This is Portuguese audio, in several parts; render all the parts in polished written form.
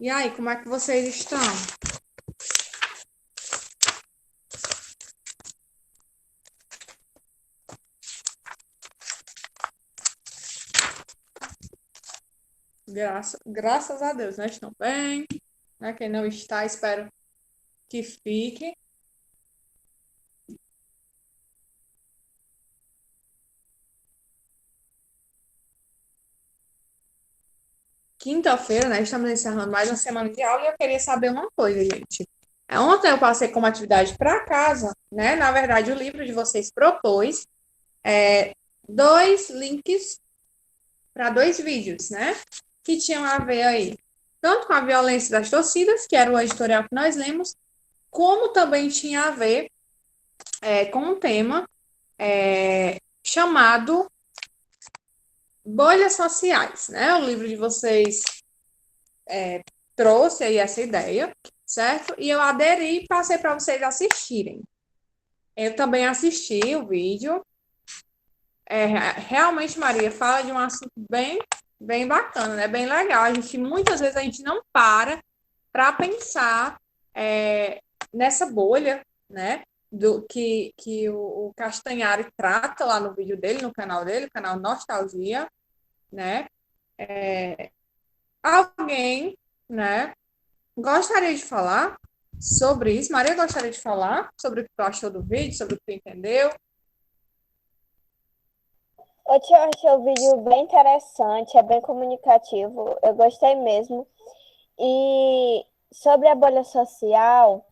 E aí, como é que vocês estão? Graças a Deus, né? Estão bem, né? Quem não está, espero que fique. Quinta-feira, né? Estamos encerrando mais uma semana de aula e eu queria saber uma coisa, gente. Ontem eu passei como atividade para casa, né? Na verdade, o livro de vocês propôs dois links para dois vídeos, né? Que tinham a ver aí, tanto com a violência das torcidas, que era o editorial que nós lemos, como também tinha a ver com um tema chamado Bolhas Sociais, né? O livro de vocês trouxe aí essa ideia, certo? E eu aderi e passei para vocês assistirem. Eu também assisti o vídeo. Realmente, Maria, fala de um assunto bem bacana, né? Bem legal. Muitas vezes a gente não para pensar nessa bolha, né? Do que o Castanhari trata lá no vídeo dele, no canal dele, o canal Nostalgia, né? Alguém, né, gostaria de falar sobre isso? Maria gostaria de falar sobre o que tu achou do vídeo, sobre o que tu entendeu? Eu achei o vídeo bem interessante, é bem comunicativo, eu gostei mesmo. E sobre a bolha social,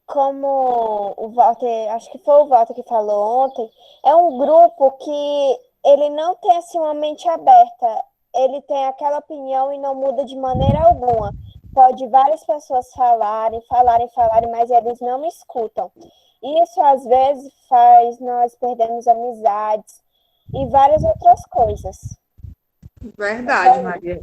como o Walter, acho que foi o Walter que falou ontem, é um grupo que ele não tem assim uma mente aberta, ele tem aquela opinião e não muda de maneira alguma. Pode várias pessoas falarem, mas eles não escutam. Isso às vezes faz nós perdermos amizades e várias outras coisas. É só Verdade, Maria.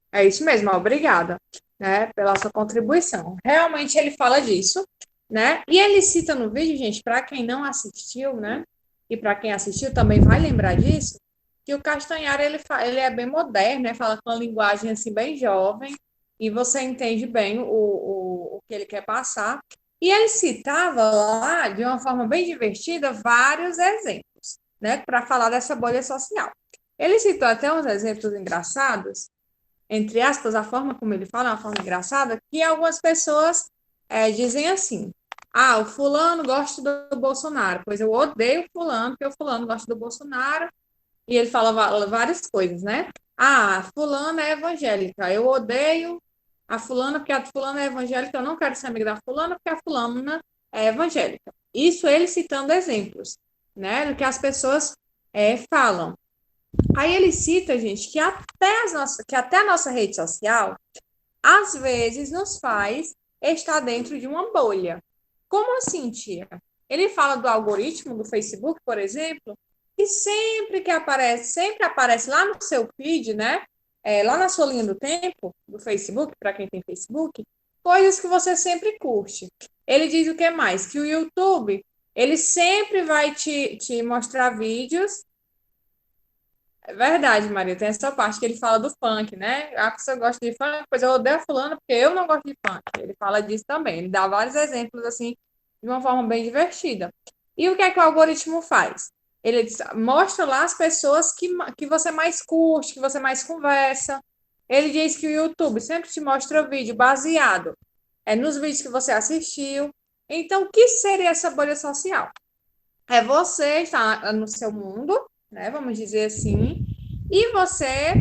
É isso mesmo, obrigada, né, pela sua contribuição. Realmente ele fala disso, né? E ele cita no vídeo, gente, para quem não assistiu, né? E para quem assistiu também vai lembrar disso, que o Castanhari ele é bem moderno, né? Fala com uma linguagem assim bem jovem e você entende bem o que ele quer passar. E ele citava lá, de uma forma bem divertida, vários exemplos, né, para falar dessa bolha social. Ele citou até uns exemplos engraçados, entre aspas, a forma como ele fala é uma forma engraçada, que algumas pessoas dizem assim: ah, o fulano gosta do Bolsonaro, pois eu odeio o fulano, porque o fulano gosta do Bolsonaro, e ele fala várias coisas, né? Ah, a fulana é evangélica, eu odeio a fulana, porque a fulana é evangélica, eu não quero ser amiga da fulana, porque a fulana é evangélica. Isso ele citando exemplos, né, do que as pessoas falam. Aí ele cita, gente, que até a nossa rede social, às vezes, nos faz estar dentro de uma bolha. Como assim, tia? Ele fala do algoritmo do Facebook, por exemplo, que sempre aparece lá no seu feed, né? Lá na sua linha do tempo, do Facebook, para quem tem Facebook, coisas que você sempre curte. Ele diz o que mais? Que o YouTube, ele sempre vai te mostrar vídeos. É verdade, Maria, tem essa parte que ele fala do funk, né? A pessoa gosta de funk, pois eu odeio fulano porque eu não gosto de funk. Ele fala disso também. Ele dá vários exemplos, assim, de uma forma bem divertida. E o que o algoritmo faz? Mostra lá as pessoas que você mais curte, que você mais conversa. Ele diz que o YouTube sempre te mostra vídeo baseado nos vídeos que você assistiu. Então, o que seria essa bolha social? É você estar no seu mundo, né? Vamos dizer assim, e você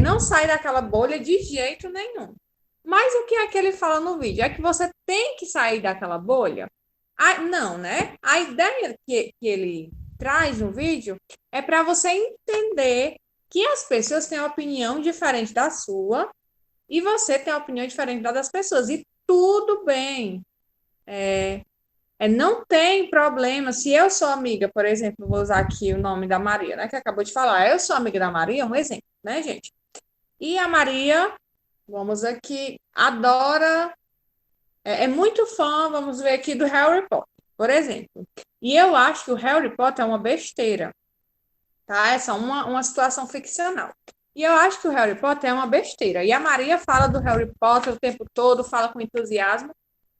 não sai daquela bolha de jeito nenhum. Mas o que é que ele fala no vídeo? É que você tem que sair daquela bolha? Ah, não, né? A ideia que ele traz no vídeo é para você entender que as pessoas têm uma opinião diferente da sua e você tem uma opinião diferente das pessoas. E tudo bem. Não tem problema. Se eu sou amiga, por exemplo, vou usar aqui o nome da Maria, né, que acabou de falar. Eu sou amiga da Maria, um exemplo, né, gente? E a Maria, vamos aqui, adora, é muito fã, vamos ver aqui, do Harry Potter, por exemplo. E eu acho que o Harry Potter é uma besteira, tá? É só uma situação ficcional. E eu acho que o Harry Potter é uma besteira. E a Maria fala do Harry Potter o tempo todo, fala com entusiasmo.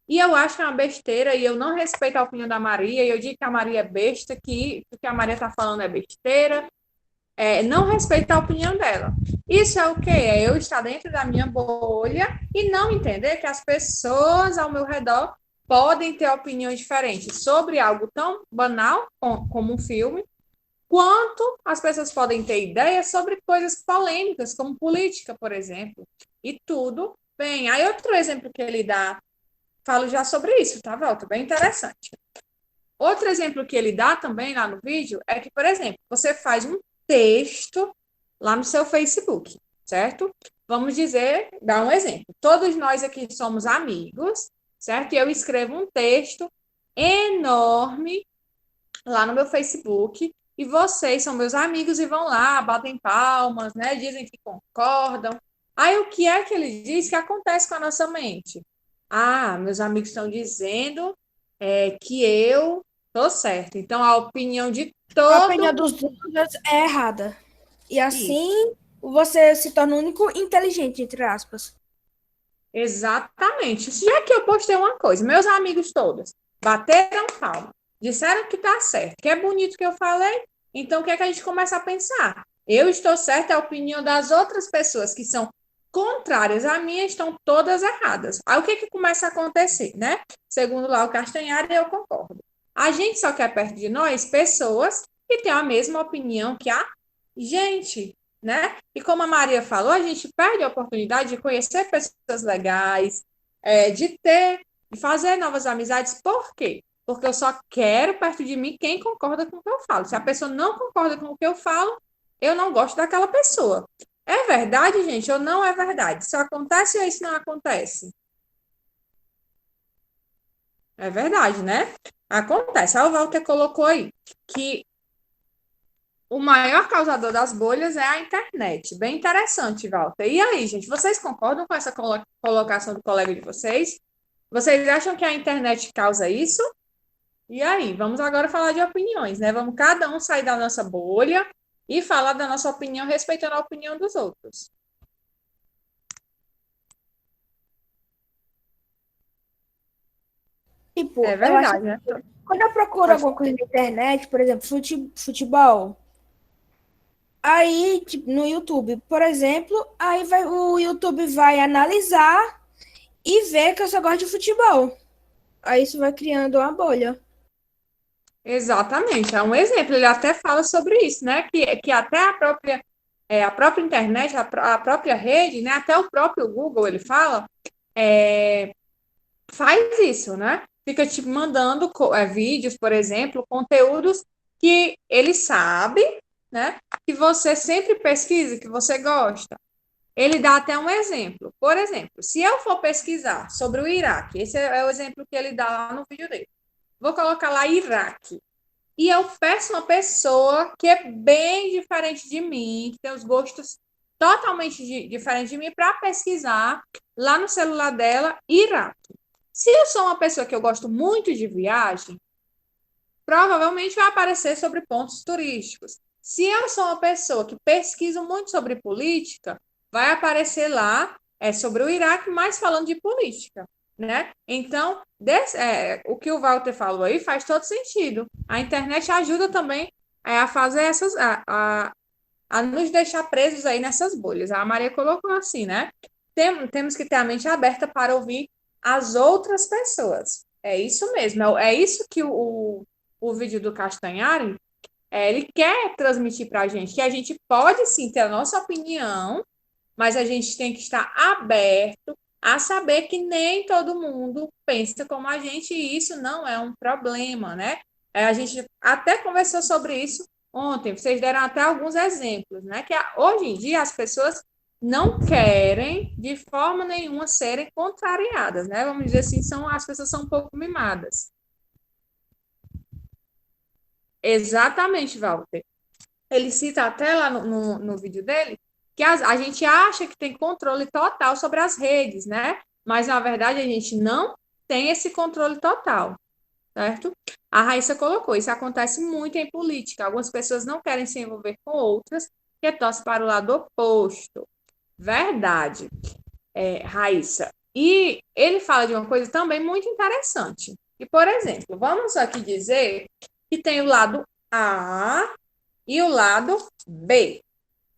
E eu acho que é uma besteira, e eu não respeito a opinião da Maria, e eu digo que a Maria é besta, que o que a Maria está falando é besteira, não respeito a opinião dela. Isso é o quê? É eu estar dentro da minha bolha e não entender que as pessoas ao meu redor podem ter opiniões diferentes sobre algo tão banal como um filme, quanto as pessoas podem ter ideias sobre coisas polêmicas, como política, por exemplo. E tudo bem. Aí outro exemplo que ele dá, falo já sobre isso, tá, Walter? Bem interessante. Outro exemplo que ele dá também lá no vídeo é que, por exemplo, você faz um texto lá no seu Facebook, certo? Vamos dizer, dar um exemplo. Todos nós aqui somos amigos, certo? E eu escrevo um texto enorme lá no meu Facebook e vocês são meus amigos e vão lá, batem palmas, né? Dizem que concordam. Aí o que é que ele diz que acontece com a nossa mente? Ah, meus amigos estão dizendo que eu tô certo. Então a opinião de A opinião todo dos outros é errada. E isso. assim você se torna o único inteligente, entre aspas. Exatamente. Já que eu postei uma coisa, meus amigos todos bateram palma, disseram que tá certo, que é bonito que eu falei, então o que é que a gente começa a pensar? Eu estou certa, a opinião das outras pessoas que são contrárias à minha estão todas erradas. Aí o que é que começa a acontecer, né? Segundo lá o Castanhari, eu concordo. A gente só quer perto de nós pessoas que têm a mesma opinião que a gente, né? E como a Maria falou, a gente perde a oportunidade de conhecer pessoas legais, de fazer novas amizades. Por quê? Porque eu só quero perto de mim quem concorda com o que eu falo. Se a pessoa não concorda com o que eu falo, eu não gosto daquela pessoa. É verdade, gente, ou não é verdade? Isso acontece ou isso não acontece? É verdade, né? Acontece. A Walter colocou aí que o maior causador das bolhas é a internet. Bem interessante, Walter. E aí, gente, vocês concordam com essa colocação do colega de vocês? Vocês acham que a internet causa isso? E aí, vamos agora falar de opiniões, né? Vamos cada um sair da nossa bolha e falar da nossa opinião, respeitando a opinião dos outros. Tipo, É eu acho verdade, né? que quando eu procuro Pode alguma coisa na internet, por exemplo, futebol, aí, tipo, no YouTube, por exemplo, o YouTube vai analisar e ver que eu só gosto de futebol. Aí isso vai criando uma bolha. Exatamente, é um exemplo. Ele até fala sobre isso, né? Que até a própria internet, a própria rede, né? Até o próprio Google, ele fala, faz isso, né? Fica te mandando vídeos, por exemplo, conteúdos que ele sabe, né? Que você sempre pesquisa, que você gosta. Ele dá até um exemplo. Por exemplo, se eu for pesquisar sobre o Iraque, esse é o exemplo que ele dá lá no vídeo dele. Vou colocar lá Iraque. E eu peço uma pessoa que é bem diferente de mim, que tem os gostos totalmente diferentes de mim, para pesquisar lá no celular dela Iraque. Se eu sou uma pessoa que eu gosto muito de viagem, provavelmente vai aparecer sobre pontos turísticos. Se eu sou uma pessoa que pesquiso muito sobre política, vai aparecer lá sobre o Iraque, mas falando de política, né? Então, o que o Walter falou aí faz todo sentido. A internet ajuda também a fazer a nos deixar presos aí nessas bolhas. A Maria colocou assim, né? Temos que ter a mente aberta para ouvir as outras pessoas. É isso mesmo, é isso que o vídeo do Castanhari, ele quer transmitir para a gente, que a gente pode sim ter a nossa opinião, mas a gente tem que estar aberto a saber que nem todo mundo pensa como a gente, e isso não é um problema, né? A gente até conversou sobre isso ontem, vocês deram até alguns exemplos, né? Que hoje em dia as pessoas não querem de forma nenhuma serem contrariadas, né? Vamos dizer assim, as pessoas são um pouco mimadas. Exatamente, Walter. Ele cita até lá no vídeo dele que a gente acha que tem controle total sobre as redes, né? Mas, na verdade, a gente não tem esse controle total, certo? A Raíssa colocou, isso acontece muito em política. Algumas pessoas não querem se envolver com outras que torce para o lado oposto. Verdade, Raíssa. E ele fala de uma coisa também muito interessante. E, por exemplo, vamos aqui dizer que tem o lado A e o lado B.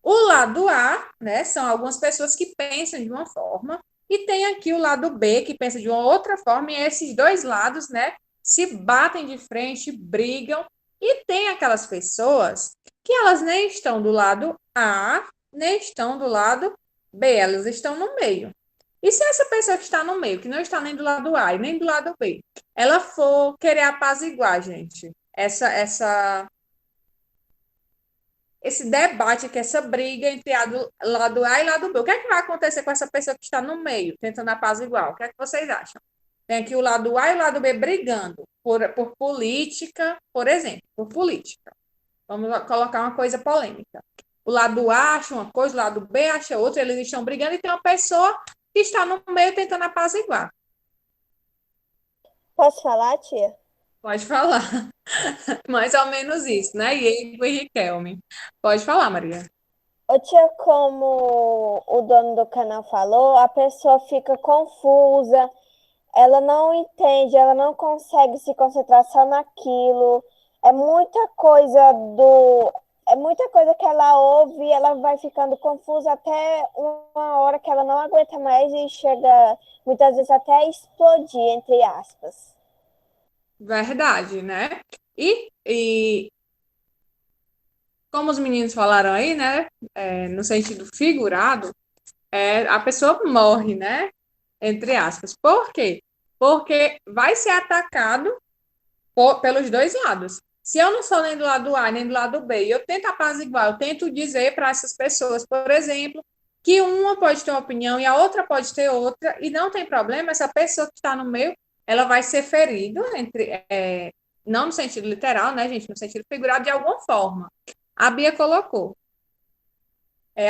O lado A, né, são algumas pessoas que pensam de uma forma, e tem aqui o lado B, que pensa de uma outra forma, e esses dois lados, né, se batem de frente, brigam, e tem aquelas pessoas que elas nem estão do lado A, nem estão do lado B, elas estão no meio. E se essa pessoa que está no meio, que não está nem do lado A e nem do lado B, ela for querer apaziguar, gente, esse debate aqui, essa briga entre lado A e lado B. O que é que vai acontecer com essa pessoa que está no meio, tentando apaziguar? O que é que vocês acham? Tem aqui o lado A e o lado B brigando por política, por exemplo, por política. Vamos colocar uma coisa polêmica. O lado A acha uma coisa, o lado B acha outra, eles estão brigando e tem uma pessoa que está no meio tentando apaziguar. Posso falar, tia? Pode falar. Mais ou menos isso, né? Diego e Riquelme. Pode falar, Maria. Ô, tia, como o dono do canal falou, a pessoa fica confusa, ela não entende, ela não consegue se concentrar só naquilo. É muita coisa do. É muita coisa que ela ouve e ela vai ficando confusa até uma hora que ela não aguenta mais e chega muitas vezes até a explodir, entre aspas. Verdade, né? E como os meninos falaram aí, né? No sentido figurado, a pessoa morre, né? Entre aspas. Por quê? Porque vai ser atacado pelos dois lados. Se eu não sou nem do lado A, nem do lado B, eu tento apaziguar, eu tento dizer para essas pessoas, por exemplo, que uma pode ter uma opinião e a outra pode ter outra, e não tem problema, essa pessoa que está no meio, ela vai ser ferida, não no sentido literal, né, gente, no sentido figurado de alguma forma. A Bia colocou.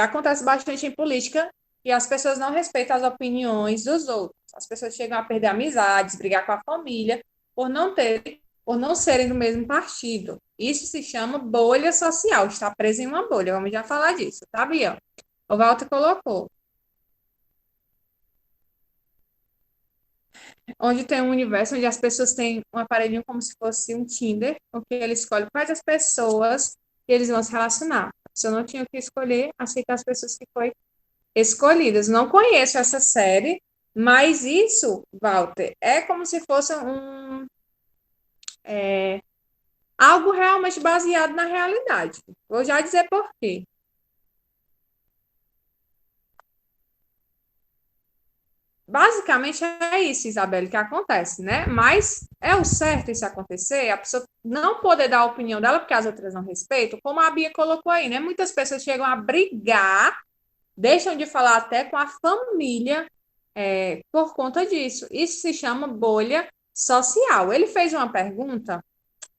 Acontece bastante em política e as pessoas não respeitam as opiniões dos outros. As pessoas chegam a perder amizades, brigar com a família, por não serem do mesmo partido. Isso se chama bolha social, está preso em uma bolha. Vamos já falar disso, tá, Bia? O Walter colocou. Onde tem um universo onde as pessoas têm um aparelhinho como se fosse um Tinder, porque ele escolhe quais as pessoas que eles vão se relacionar. Se eu não tinha o que escolher, aceita as pessoas que foi escolhidas. Não conheço essa série, mas isso, Walter, é como se fosse algo realmente baseado na realidade. Vou já dizer por quê. Basicamente é isso, Isabelle, que acontece, né? Mas é o certo isso acontecer, a pessoa não poder dar a opinião dela porque as outras não respeitam, como a Bia colocou aí, né? Muitas pessoas chegam a brigar, deixam de falar até com a família por conta disso. Isso se chama bolha social. Ele fez uma pergunta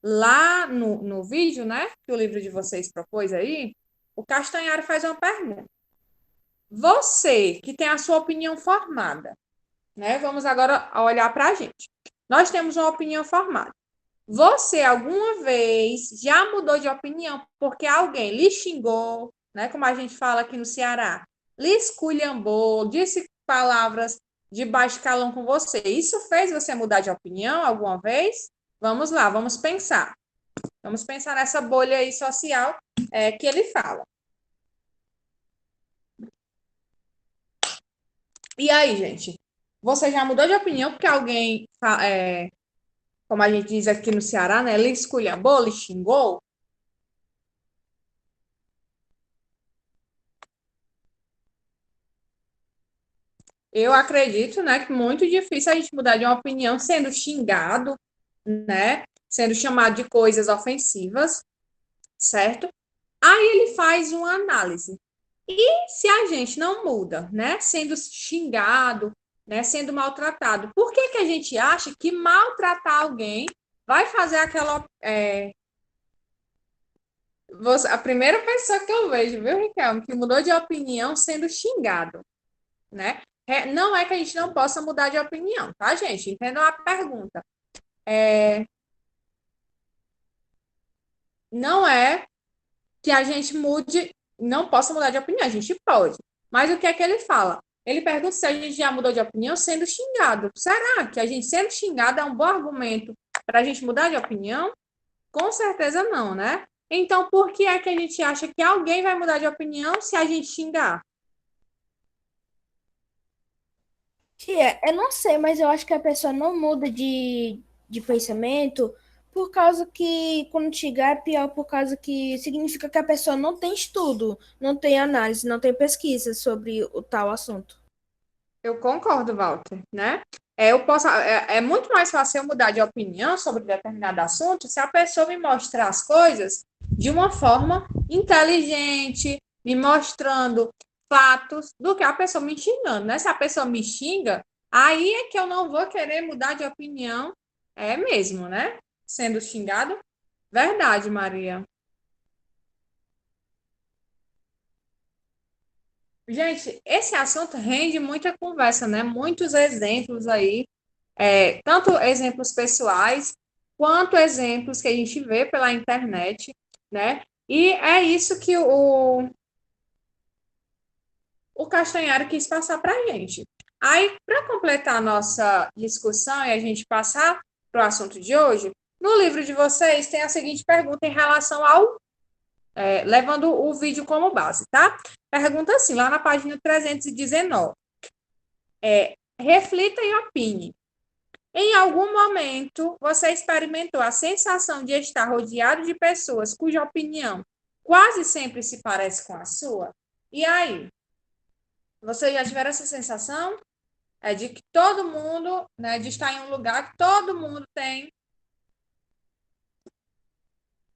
lá no vídeo, né? Que o livro de vocês propôs aí. O Castanhari faz uma pergunta. Você que tem a sua opinião formada, né? Vamos agora olhar para a gente. Nós temos uma opinião formada. Você alguma vez já mudou de opinião porque alguém lhe xingou, né? Como a gente fala aqui no Ceará, lhe esculhambou, disse palavras de baixo calão com você. Isso fez você mudar de opinião alguma vez? Vamos lá, vamos pensar. Vamos pensar nessa bolha aí social que ele fala. E aí, gente? Você já mudou de opinião porque alguém, como a gente diz aqui no Ceará, né? Lhe esculhambou, lhe xingou? Eu acredito, né, que muito difícil a gente mudar de uma opinião sendo xingado, né? Sendo chamado de coisas ofensivas, certo? Aí ele faz uma análise. E se a gente não muda, né? Sendo xingado, né? Sendo maltratado, por que que a gente acha que maltratar alguém vai fazer aquela. A primeira pessoa que eu vejo, viu, Riquelme, que mudou de opinião sendo xingado, né? Não é que a gente não possa mudar de opinião, tá, gente? Entendam a pergunta. Não é que a gente mude não possa mudar de opinião, a gente pode. Mas o que é que ele fala? Ele pergunta se a gente já mudou de opinião sendo xingado. Será que a gente sendo xingado é um bom argumento para a gente mudar de opinião? Com certeza não, né? Então, por que é que a gente acha que alguém vai mudar de opinião se a gente xingar? Tia, eu não sei, mas eu acho que a pessoa não muda de pensamento por causa que, quando chegar, é pior por causa que significa que a pessoa não tem estudo, não tem análise, não tem pesquisa sobre o tal assunto. Eu concordo, Walter, né? É muito mais fácil eu mudar de opinião sobre determinado assunto se a pessoa me mostrar as coisas de uma forma inteligente, me mostrando fatos, do que a pessoa me xingando, né? Se a pessoa me xinga, aí é que eu não vou querer mudar de opinião, é mesmo, né? Sendo xingado. Verdade, Maria. Gente, esse assunto rende muita conversa, né? Muitos exemplos aí, tanto exemplos pessoais, quanto exemplos que a gente vê pela internet, né? E é isso que o Castanhari quis passar para a gente. Aí, para completar a nossa discussão e a gente passar para o assunto de hoje, no livro de vocês tem a seguinte pergunta em relação ao levando o vídeo como base, tá? Pergunta assim, lá na página 319. Reflita e opine. Em algum momento, você experimentou a sensação de estar rodeado de pessoas cuja opinião quase sempre se parece com a sua? E aí? Vocês já tiveram essa sensação? De que todo mundo, né, de estar em um lugar que todo mundo tem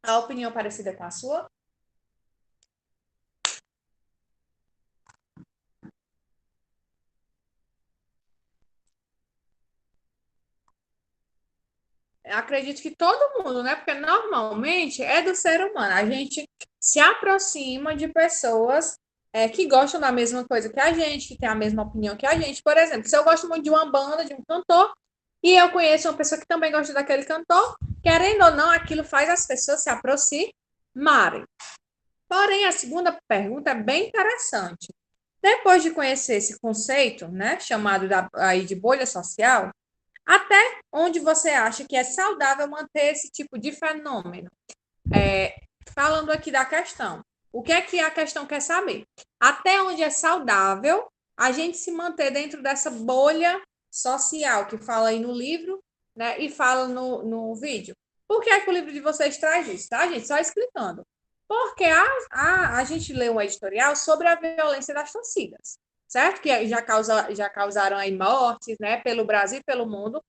a opinião parecida com a sua? Eu acredito que todo mundo, né? Porque normalmente é do ser humano. A gente se aproxima de pessoas que gostam da mesma coisa que a gente, que tem a mesma opinião que a gente. Por exemplo, se eu gosto muito de uma banda, de um cantor, e eu conheço uma pessoa que também gosta daquele cantor, querendo ou não, aquilo faz as pessoas se aproximarem. Porém, a segunda pergunta é bem interessante. Depois de conhecer esse conceito, né, chamado aí de bolha social, até onde você acha que é saudável manter esse tipo de fenômeno? Falando aqui da questão. O que é que a questão quer saber? Até onde é saudável a gente se manter dentro dessa bolha social que fala aí no livro, né, e fala no vídeo. Por que é que o livro de vocês traz isso, tá, gente? Só explicando. Porque a gente leu um editorial sobre a violência das torcidas, certo? Que já causaram aí mortes, né, pelo Brasil e pelo mundo.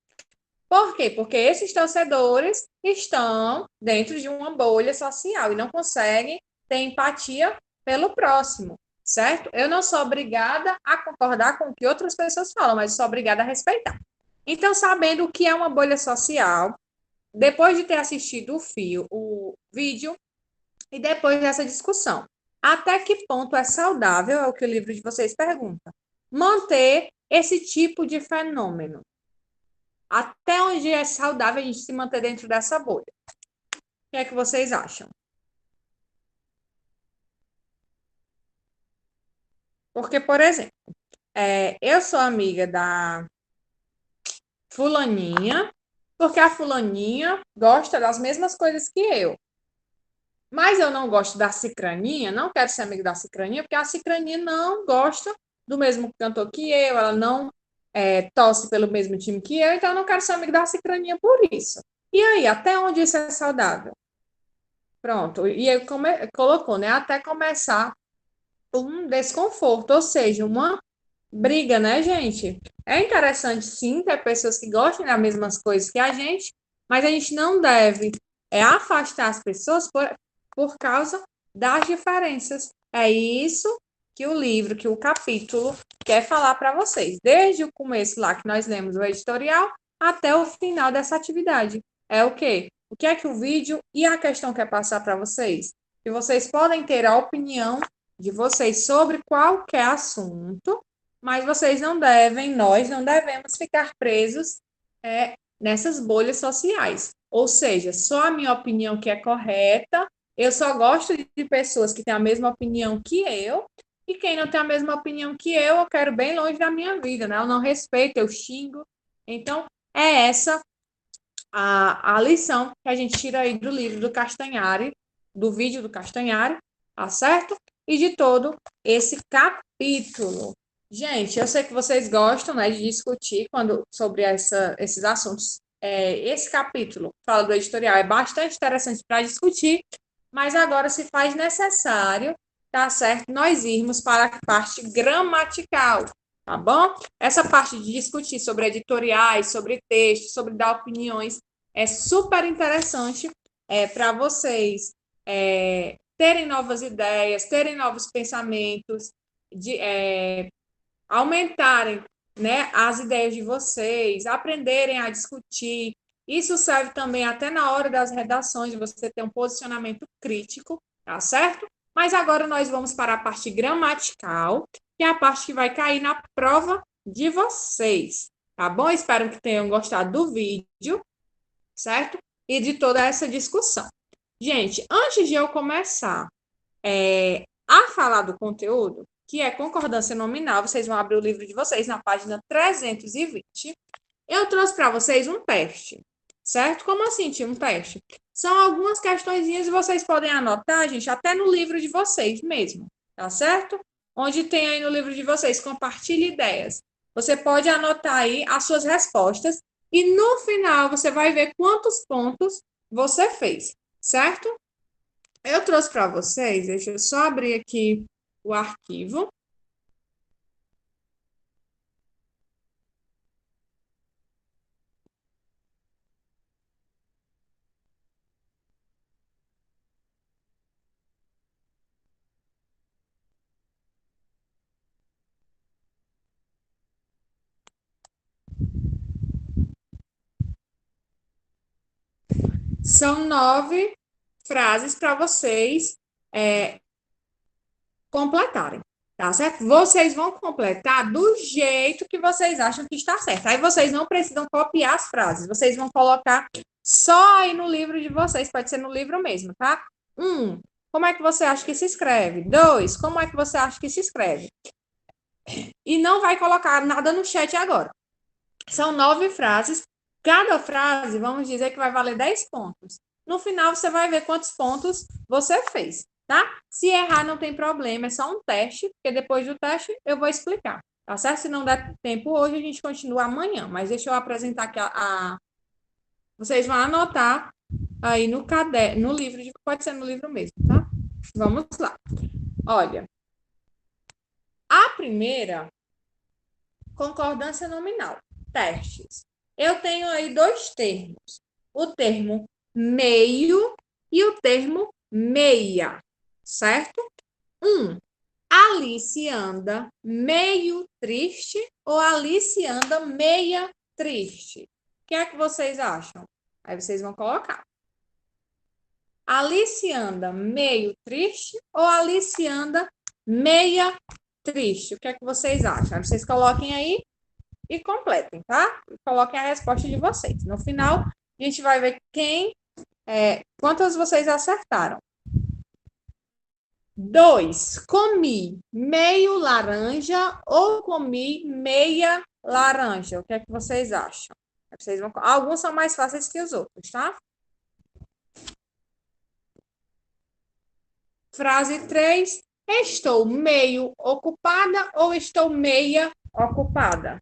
Por quê? Porque esses torcedores estão dentro de uma bolha social e não conseguem ter empatia pelo próximo, certo? Eu não sou obrigada a concordar com o que outras pessoas falam, mas sou obrigada a respeitar. Então, sabendo o que é uma bolha social, depois de ter assistido o vídeo e depois dessa discussão, até que ponto é saudável, é o que o livro de vocês pergunta, manter esse tipo de fenômeno? Até onde é saudável a gente se manter dentro dessa bolha? O que é que vocês acham? Porque, por exemplo, eu sou amiga da fulaninha, porque a fulaninha gosta das mesmas coisas que eu. Mas eu não gosto da cicraninha, não quero ser amiga da cicraninha, porque a cicraninha não gosta do mesmo cantor que eu, ela não torce pelo mesmo time que eu, então eu não quero ser amiga da cicraninha por isso. E aí, até onde isso é saudável? Pronto, e ele colocou, né? Até começar um desconforto, ou seja, uma briga, né, gente? É interessante, sim, ter pessoas que gostem das mesmas coisas que a gente, mas a gente não deve afastar as pessoas por causa das diferenças. É isso que o livro, que o capítulo quer falar para vocês, desde o começo lá que nós lemos o editorial até o final dessa atividade. É o quê? O que é que o vídeo e a questão quer passar para vocês? Que vocês podem ter a opinião de vocês sobre qualquer assunto, mas vocês não devem, nós não devemos ficar presos nessas bolhas sociais. Ou seja, só a minha opinião que é correta Eu só gosto de pessoas que têm a mesma opinião que eu, e quem não tem a mesma opinião que eu quero bem longe da minha vida, né? Eu não respeito, eu xingo. Então, é essa a lição que a gente tira aí do livro do Castanhari, do vídeo do Castanhari, tá certo? E de todo esse capítulo. Gente, eu sei que vocês gostam, né, de discutir sobre esses assuntos. Esse capítulo fala do editorial, é bastante interessante para discutir, mas agora se faz necessário, tá certo? Nós irmos para a parte gramatical, tá bom? Essa parte de discutir sobre editoriais, sobre textos, sobre dar opiniões, é super interessante para vocês terem novas ideias, terem novos pensamentos, aumentarem, né, as ideias de vocês, aprenderem a discutir. Isso serve também até na hora das redações, de você ter um posicionamento crítico, tá certo? Mas agora nós vamos para a parte gramatical, que é a parte que vai cair na prova de vocês, tá bom? Espero que tenham gostado do vídeo, certo? E de toda essa discussão. Gente, antes de eu começar a falar do conteúdo, que é concordância nominal, vocês vão abrir o livro de vocês na página 320. Eu trouxe para vocês um teste, certo? Como assim, tinha um teste? São algumas questõezinhas e vocês podem anotar, gente, até no livro de vocês mesmo, tá certo? Onde tem aí no livro de vocês, compartilhe ideias. Você pode anotar aí as suas respostas e no final você vai ver quantos pontos você fez, certo? Eu trouxe para vocês, deixa eu só abrir aqui o arquivo. São 9 frases para vocês completarem, tá certo? Vocês vão completar do jeito que vocês acham que está certo. Aí vocês não precisam copiar as frases, vocês vão colocar só aí no livro de vocês, pode ser no livro mesmo, tá? 1, como é que você acha que se escreve? 2, como é que você acha que se escreve? E não vai colocar nada no chat agora. São 9 frases. Cada frase, vamos dizer que vai valer 10 pontos. No final, você vai ver quantos pontos você fez, tá? Se errar, não tem problema, é só um teste, porque depois do teste eu vou explicar, tá certo? Se não der tempo hoje, a gente continua amanhã, mas deixa eu apresentar aqui vocês vão anotar aí no caderno, no livro, pode ser no livro mesmo, tá? Vamos lá. Olha, a primeira, concordância nominal, testes. Eu tenho aí 2 termos, o termo meio e o termo meia, certo? 1, Alice anda meio triste ou Alice anda meia triste? O que é que vocês acham? Aí vocês vão colocar. Alice anda meio triste ou Alice anda meia triste? O que é que vocês acham? Aí vocês coloquem aí e completem, tá? Coloquem a resposta de vocês. No final, a gente vai ver quantas vocês acertaram. 2, comi meio laranja ou comi meia laranja? O que é que vocês acham? Alguns são mais fáceis que os outros, tá? Frase 3, estou meio ocupada ou estou meia ocupada?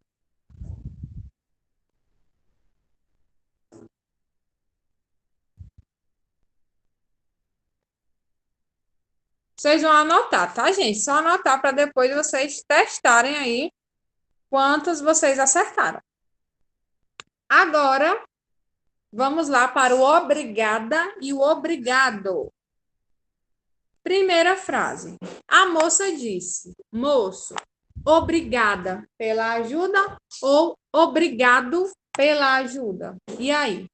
Vocês vão anotar, tá, gente? Só anotar para depois vocês testarem aí quantos vocês acertaram. Agora, vamos lá para o obrigada e o obrigado. Primeira frase. A moça disse, moço, obrigada pela ajuda ou obrigado pela ajuda? E aí?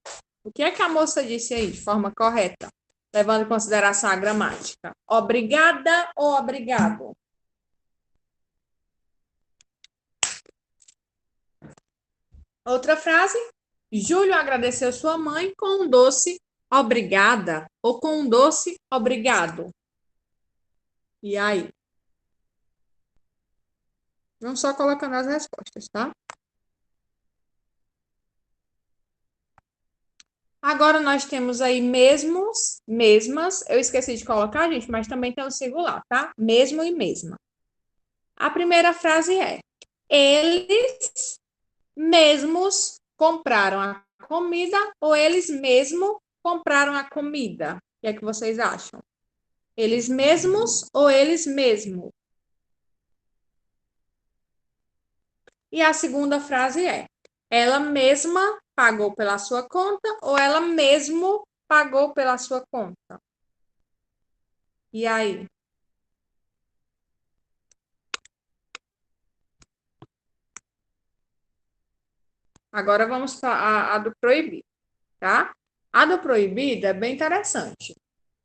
O que é que a moça disse aí de forma correta? Levando em consideração a gramática. Obrigada ou obrigado? Outra frase. Júlio agradeceu sua mãe com um doce obrigada ou com um doce obrigado? E aí? Vamos só colocando as respostas, tá? Agora nós temos aí mesmos, mesmas. Eu esqueci de colocar, gente, mas também tem o singular, tá? Mesmo e mesma. A primeira frase é: eles mesmos compraram a comida ou eles mesmos compraram a comida? O que é que vocês acham? Eles mesmos ou eles mesmo? E a segunda frase é: ela mesma pagou pela sua conta ou ela mesmo pagou pela sua conta? E aí? Agora vamos para a do proibido, tá? A do proibido é bem interessante,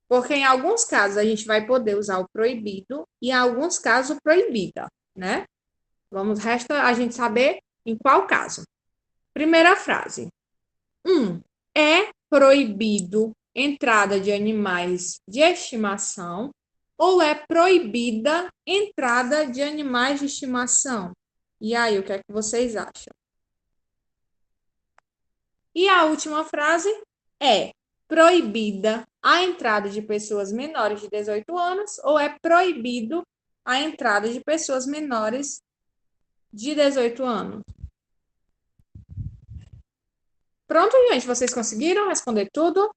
porque em alguns casos a gente vai poder usar o proibido e em alguns casos o proibida, né? Resta a gente saber em qual caso. Primeira frase. É proibido entrada de animais de estimação ou é proibida entrada de animais de estimação? E aí, o que é que vocês acham? E a última frase é proibida a entrada de pessoas menores de 18 anos ou é proibido a entrada de pessoas menores de 18 anos? Pronto, gente, vocês conseguiram responder tudo?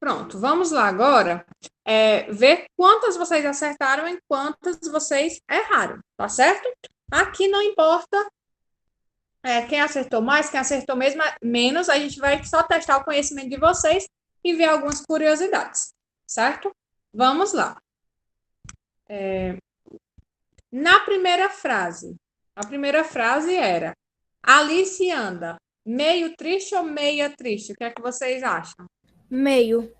Pronto, vamos lá agora ver quantas vocês acertaram e quantas vocês erraram, tá certo? Aqui não importa quem acertou mais, quem acertou mesmo, menos, a gente vai só testar o conhecimento de vocês e ver algumas curiosidades, certo? Vamos lá. Na primeira frase, a primeira frase era: Alice anda meio triste ou meia triste? O que é que vocês acham? Meio.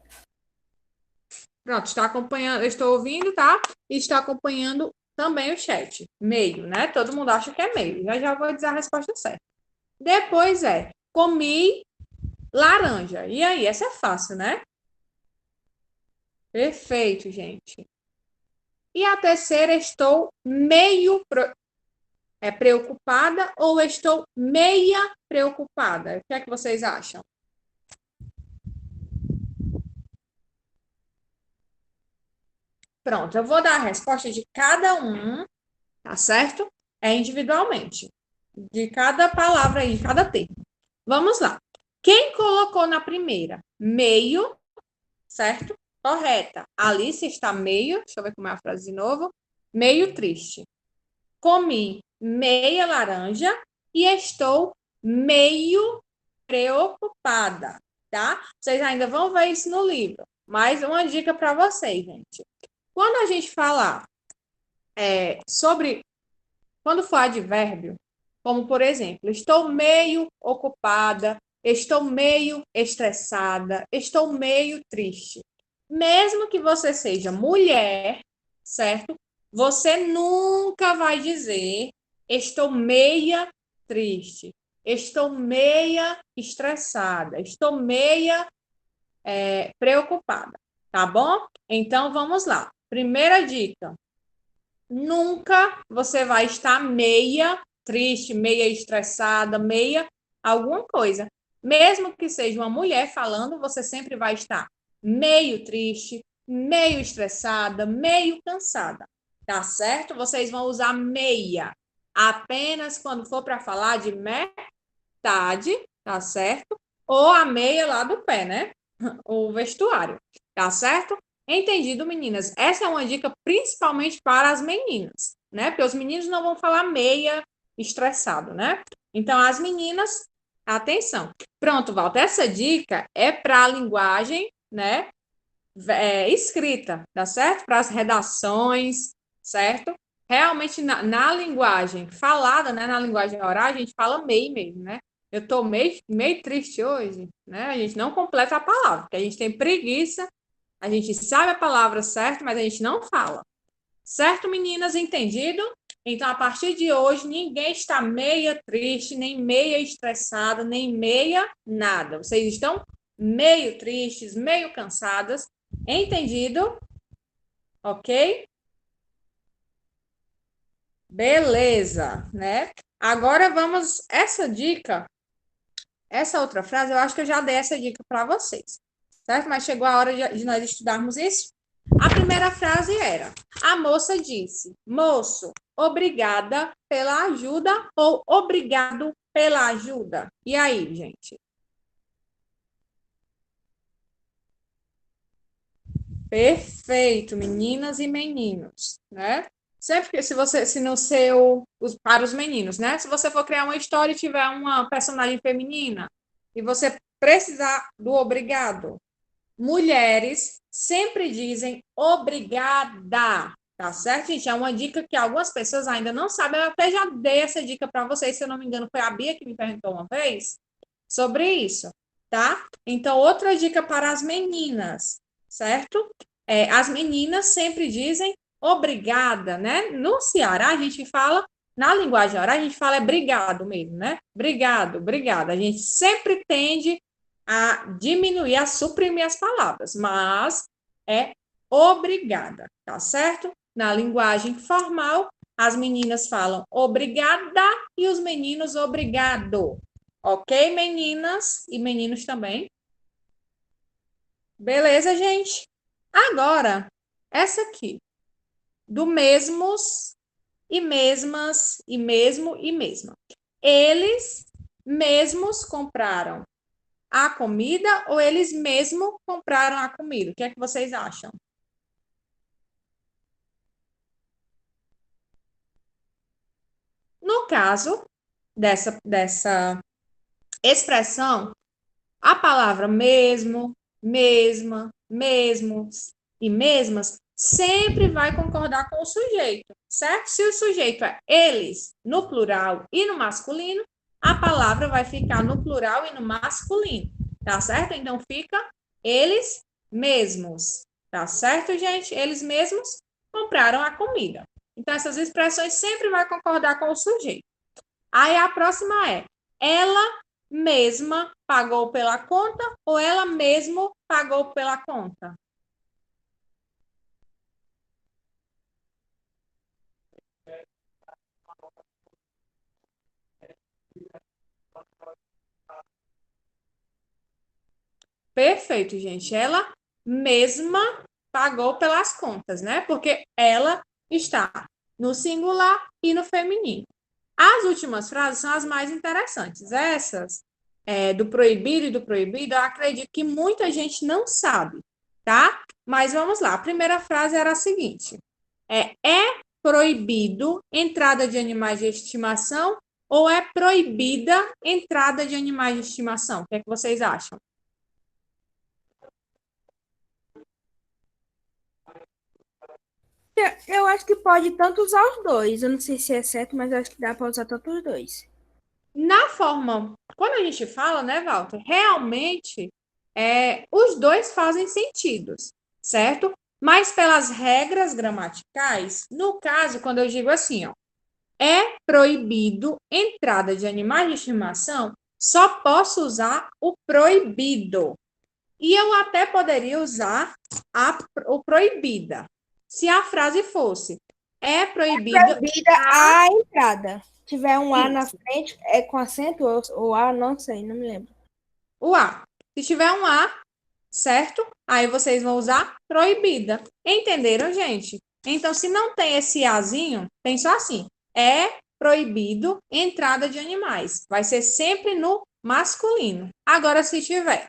Pronto, está acompanhando, eu estou ouvindo, tá? E está acompanhando também o chat. Meio, né? Todo mundo acha que é meio. Já vou dizer a resposta certa. Depois comi laranja. E aí, essa é fácil, né? Perfeito, gente. E a terceira, estou meio preocupada ou estou meia preocupada? O que é que vocês acham? Pronto, eu vou dar a resposta de cada um, tá certo? Individualmente. De cada palavra aí, de cada termo. Vamos lá. Quem colocou na primeira? Meio, certo? Correta. Alice está meio, deixa eu ver como é a frase de novo. Meio triste. Comi meia laranja e estou meio preocupada, tá? Vocês ainda vão ver isso no livro. Mais uma dica para vocês, gente. Quando a gente falar sobre... Quando for advérbio, como por exemplo, estou meio ocupada, estou meio estressada, estou meio triste. Mesmo que você seja mulher, certo? Você nunca vai dizer estou meia triste, estou meia estressada, estou meia preocupada, tá bom? Então vamos lá. Primeira dica: nunca você vai estar meia triste, meia estressada, meia alguma coisa. Mesmo que seja uma mulher falando, você sempre vai estar meio triste, meio estressada, meio cansada. Tá certo? Vocês vão usar meia apenas quando for para falar de metade, tá certo? Ou a meia lá do pé, né? O vestuário, tá certo? Entendido, meninas? Essa é uma dica principalmente para as meninas, né? Porque os meninos não vão falar meia estressado, né? Então, as meninas, atenção. Pronto, Walter, essa dica é para a linguagem, né? Escrita, tá certo? Para as redações, certo? Realmente, na linguagem falada, né? Na linguagem oral, a gente fala meio mesmo, né? Eu tô meio triste hoje, né? A gente não completa a palavra, porque a gente tem preguiça, a gente sabe a palavra certa, mas a gente não fala. Certo, meninas? Entendido? Então, a partir de hoje, ninguém está meia triste, nem meia estressada, nem meia nada. Vocês estão meio tristes, meio cansadas. Entendido? Ok? Beleza, né? Agora vamos. Essa dica, essa outra frase, eu acho que eu já dei essa dica para vocês, certo? Mas chegou a hora de nós estudarmos isso. A primeira frase era: a moça disse, moço, obrigada pela ajuda ou obrigado pela ajuda. E aí, gente? Perfeito, meninas e meninos, né? Sempre que se no seu para os meninos, né? Se você for criar uma história e tiver uma personagem feminina e você precisar do obrigado, mulheres sempre dizem obrigada, tá certo, gente? É uma dica que algumas pessoas ainda não sabem. Eu até já dei essa dica para vocês, se eu não me engano, foi a Bia que me perguntou uma vez sobre isso, tá? Então, outra dica para as meninas, certo? As meninas sempre dizem obrigada, né? No Ceará, a gente fala, na linguagem oral, a gente fala obrigado mesmo, né? Obrigado, obrigada. A gente sempre tende a diminuir, a suprimir as palavras, mas é obrigada, tá certo? Na linguagem formal, as meninas falam obrigada e os meninos obrigado. Ok, meninas e meninos também? Beleza, gente? Agora, essa aqui, do mesmos e mesmas e mesmo e mesma. Eles mesmos compraram a comida ou eles mesmos compraram a comida? O que é que vocês acham? No caso dessa expressão, a palavra mesmo, mesma, mesmos e mesmas sempre vai concordar com o sujeito, certo? Se o sujeito é eles no plural e no masculino, a palavra vai ficar no plural e no masculino, tá certo? Então fica eles mesmos, tá certo, gente? Eles mesmos compraram a comida. Então essas expressões sempre vai concordar com o sujeito. Aí a próxima é: ela mesma pagou pela conta ou ela mesmo pagou pela conta? Perfeito, gente. Ela mesma pagou pelas contas, né? Porque ela está no singular e no feminino. As últimas frases são as mais interessantes. Essas, do proibido e do proibido, eu acredito que muita gente não sabe, tá? Mas vamos lá. A primeira frase era a seguinte: é proibido entrada de animais de estimação ou é proibida entrada de animais de estimação? O que é que vocês acham? Eu acho que pode tanto usar os dois. Eu não sei se é certo, mas eu acho que dá para usar tanto os dois. Na forma, quando a gente fala, né, Walter, realmente os dois fazem sentido, certo? Mas pelas regras gramaticais, no caso, quando eu digo assim, ó, é proibido entrada de animais de estimação, só posso usar o proibido. E eu até poderia usar o proibida. Se a frase fosse, é proibido Proibida a entrada. Se tiver um A na Isso. frente, é com acento ou A, não sei, não me lembro. o A. Se tiver um A, certo? Aí vocês vão usar proibida. Entenderam, gente? Então, se não tem esse Azinho, tem só assim. É proibido entrada de animais. Vai ser sempre no masculino. Agora, se tiver,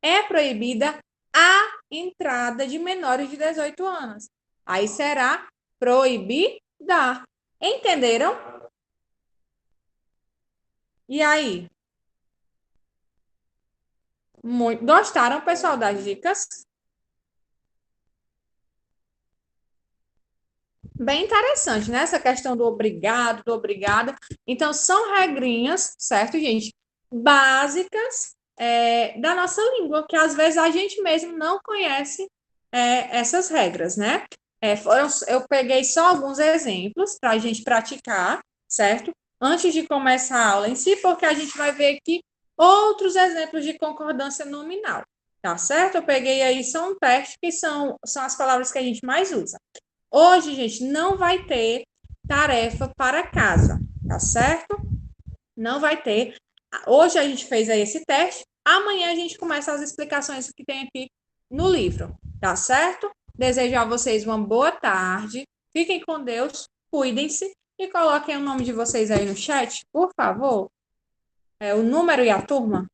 é proibida a entrada de menores de 18 anos. Aí será proibida. Entenderam? E aí? Muito. Gostaram, pessoal, das dicas? Bem interessante, né? Essa questão do obrigado, do obrigada. Então, são regrinhas, certo, gente? Básicas da nossa língua, que às vezes a gente mesmo não conhece essas regras, né? Eu peguei só alguns exemplos para a gente praticar, certo? Antes de começar a aula em si, porque a gente vai ver aqui outros exemplos de concordância nominal, tá certo? Eu peguei aí só um teste, que são as palavras que a gente mais usa. Hoje, gente, não vai ter tarefa para casa, tá certo? Não vai ter. Hoje a gente fez aí esse teste, amanhã a gente começa as explicações que tem aqui no livro, tá certo? Desejo a vocês uma boa tarde, fiquem com Deus, cuidem-se e coloquem o nome de vocês aí no chat, por favor. O número e a turma.